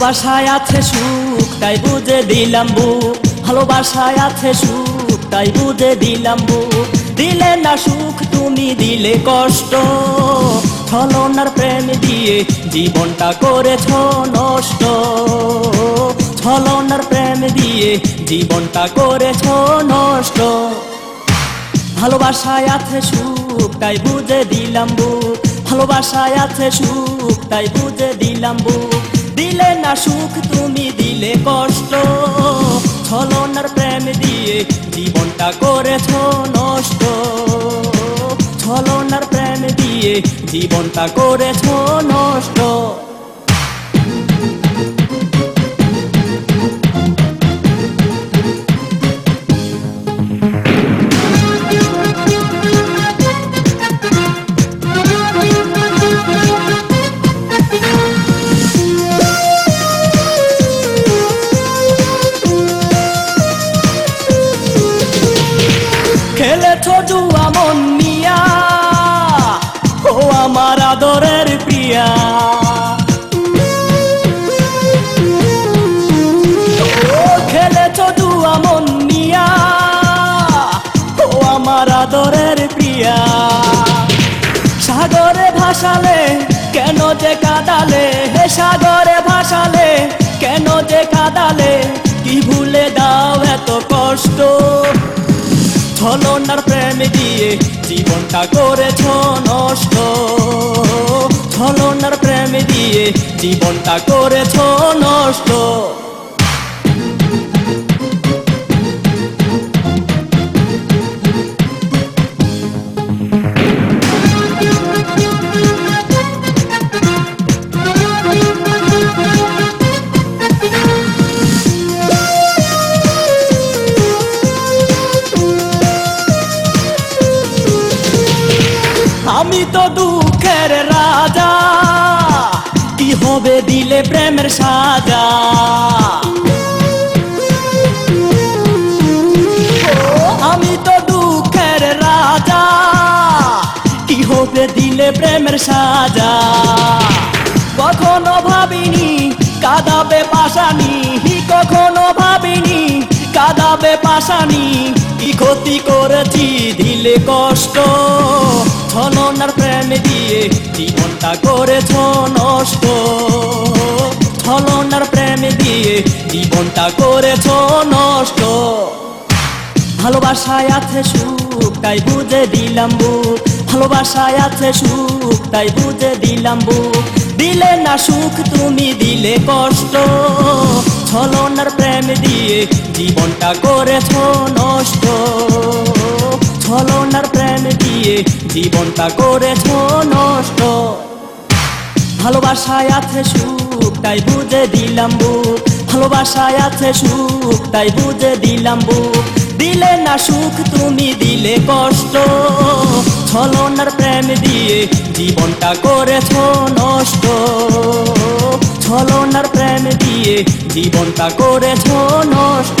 ভালোবাসায় আছে সুখ তাই বুঝে দিলাম বুক, ভালোবাসায় আছে সুখ তাই বুঝে দিলাম বুক। দিলে না সুখ তুমি দিলে কষ্ট, ছলনার প্রেম দিয়ে জীবনটা করেছ নষ্ট। ছলনার প্রেম দিয়ে জীবনটা করেছ নষ্ট। ভালোবাসায় আছে সুখ তাই বুঝে দিলাম বুক, ভালোবাসায় আছে সুখ তাই বুঝে দিলাম বুক। দিলে না সুখ তুমি দিলে কষ্ট, ছলনার প্রেম দিয়ে জীবনটা করেছ নষ্ট। ছলনার প্রেম দিয়ে জীবনটা করেছ নষ্ট। খেলেছ জুয়া মন নিয়া, ও আমার আদরের প্রিয়া। ও খেলেছ জুয়া মন নিয়া, ও আমার আদরের প্রিয়া। সাগরে ভাসালে কেন যে কাঁদালে, হে সাগরে ভাসালে কেন যে কাঁদালে, কি ভুলে দাও এত কষ্ট। ছলনার প্রেম দিয়ে জীবনটা করেছ নষ্ট। ছলনার প্রেম দিয়ে জীবনটা করেছ নষ্ট। আমি তো দুঃখের রাজা, কি হবে দিলে প্রেমের সাজা। আমি তো দুঃখের রাজা, কি হবে দিলে প্রেমের সাজা। কখনো ভাবিনি কাঁদাবে পাশানি, কখনো ভাবিনি কাঁদাবে পাশানি। কি ক্ষতি করেছি দিলে কষ্ট, ছলনার প্রেম দিয়ে জীবনটা করেছ নষ্ট। ছলনার প্রেম দিয়ে জীবনটা করেছ নষ্ট। ভালোবাসায় আছে সুখ তাই বুঝে দিলাম বুক, ভালোবাসায় আছে সুখ তাই বুঝে দিলাম বুক। দিলে না সুখ তুমি দিলে কষ্ট, ছলনার প্রেম দিয়ে জীবনটা করেছ নষ্ট। ছলনার প্রেম দিয়ে জীবনটা করেছ নষ্ট। ভালোবাসায় আছে সুখ তাই বুঝে দিলাম বুক, ভালোবাসায় আছে সুখ তাই বুঝে দিলাম বুক। দিলে না সুখ তুমি দিলে কষ্ট, ছলনার প্রেম দিয়ে জীবনটা করেছ নষ্ট। ছলনার প্রেম দিয়ে জীবনটা করেছ নষ্ট। ভালোবাসায় আছে সুখ তাই বুঝে দিলাম বুক, ভালোবাসায় আছে সুখ তাই বুঝে দিলাম বুক। দিলে না সুখ তুমি দিলে কষ্ট, ছলনার প্রেম দিয়ে জীবনটা করেছ নষ্ট। ভালোবাসায় আছে সুখ তাই বুঝে দিলাম বুক, ভালোবাসায় আছে সুখ তাই বুঝে দিলাম বুক। দিলে না সুখ তুমি দিলে কষ্ট, ছলনার প্রেম দিয়ে জীবনটা করেছ নষ্ট। ছলনার প্রেম দিয়ে জীবনটা করেছ নষ্ট।